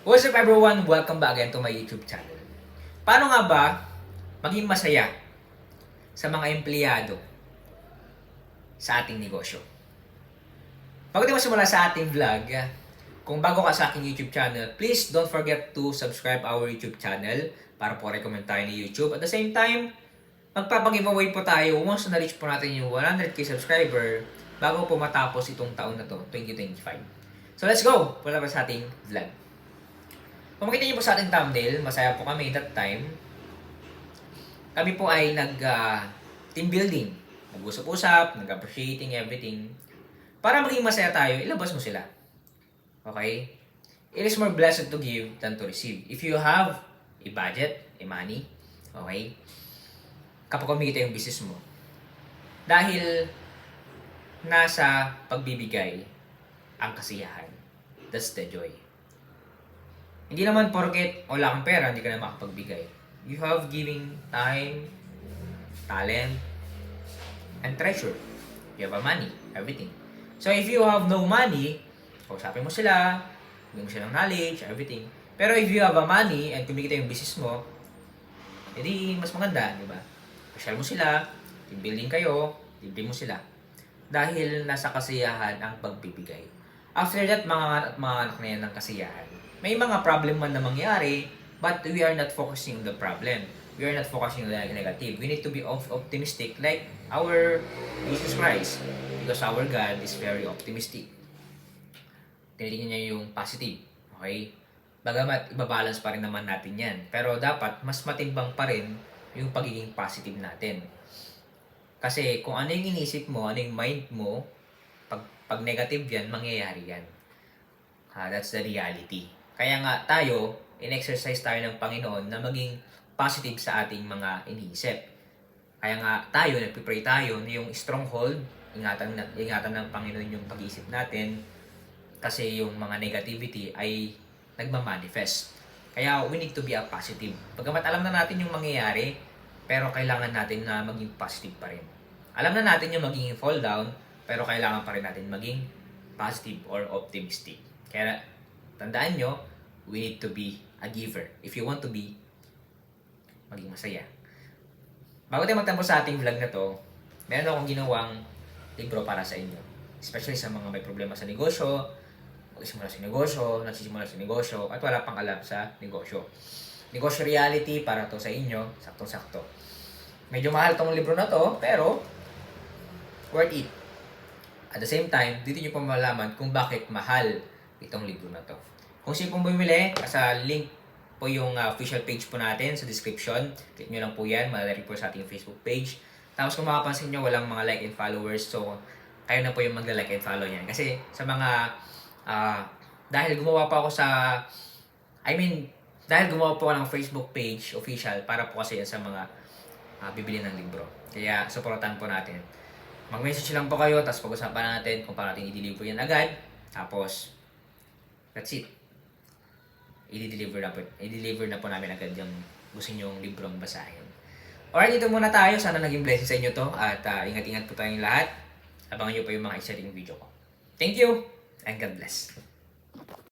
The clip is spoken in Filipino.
What's up everyone? Welcome back again to my YouTube channel. Paano nga ba maging masaya sa mga empleyado sa ating negosyo? Bago tayo masimula sa ating vlog, kung bago ka sa aking YouTube channel, please don't forget to subscribe our YouTube channel para po recommend tayo ni YouTube. At the same time, magpapag-giveaway po tayo once na reach po natin yung 100k subscriber bago po matapos itong taon na to, 2025. So let's go! Punta pa sa ating vlog. Kung makita niyo po sa ating thumbnail, masaya po kami that time. Kami po ay nag-team building. Nag-usap-usap, nag-appreciating everything. Para maging masaya tayo, ilabas mo sila. Okay? It is more blessed to give than to receive. If you have a budget, a money, okay? Kapag kumikita yung business mo. Dahil nasa pagbibigay ang kasiyahan. That's the joy. Hindi naman porket wala kang pera, hindi ka na makapagbigay. You have giving time, talent, and treasure. You have a money, everything. So if you have no money, kausapin mo sila, bigyan mo sila ng knowledge, everything. Pero if you have a money and kumikita yung business mo, edi mas maganda, di ba? Pasyal mo sila, team building kayo, libre mo sila. Dahil nasa kasiyahan ang pagbibigay. After that, mga anak na yan ng kasiyahan. May mga problem man na mangyari, but we are not focusing on the problem. We are not focusing on the negative. We need to be optimistic like our Jesus Christ. Because our God is very optimistic. Tinitingnan niya yung positive. Okay? Bagamat ibabalance pa rin naman natin yan. Pero dapat mas matimbang pa rin yung pagiging positive natin. Kasi kung ano yung inisip mo, ano yung mind mo, pag negative yan, mangyayari yan. That's the reality. Kaya nga tayo, in-exercise tayo ng Panginoon na maging positive sa ating mga iniisip. Kaya nga tayo, nagpipray tayo na yung stronghold, ingatan ng Panginoon yung pag-iisip natin kasi yung mga negativity ay nagmamanifest. Kaya we need to be a positive. Pagkamat alam na natin yung mangyayari, pero kailangan natin na maging positive pa rin. Alam na natin yung maging fall down, pero kailangan pa rin natin maging positive or optimistic. Kaya tandaan nyo, we need to be a giver. If you want to be maging masaya. Bago tayo magtampo sa ating vlog na to, meron akong ginawang libro para sa inyo. Especially sa mga may problema sa negosyo, magsimula sa negosyo, nagsisimula sa negosyo, at wala pang alam sa negosyo. Negosyo reality para to sa inyo, saktong-sakto. Medyo mahal tong libro na to, pero worth it. At the same time, dito nyo pa malaman kung bakit mahal itong libro na to. Kung sino pong bumili, sa link po yung official page po natin sa description. Click nyo lang po yan, malalari po sa ating Facebook page. Tapos kung makapansin nyo, walang mga like and followers. So, kayo na po yung magla-like and follow yan. Kasi sa mga, dahil gumawa pa ako dahil gumawa po ako ng Facebook page official para po kasi yan sa mga bibili ng libro. Kaya, supportan po natin. Mag-message lang po kayo, tapos pag-usapan natin kung paano natin i-deliver yan agad. Tapos, that's it. I-deliver na po namin agad yung gusto nyong librong basahin. Alright, dito muna tayo. Sana naging blessing sa inyo to. At ingat-ingat po tayong lahat. Abangan nyo pa yung mga exciting video ko. Thank you, and God bless.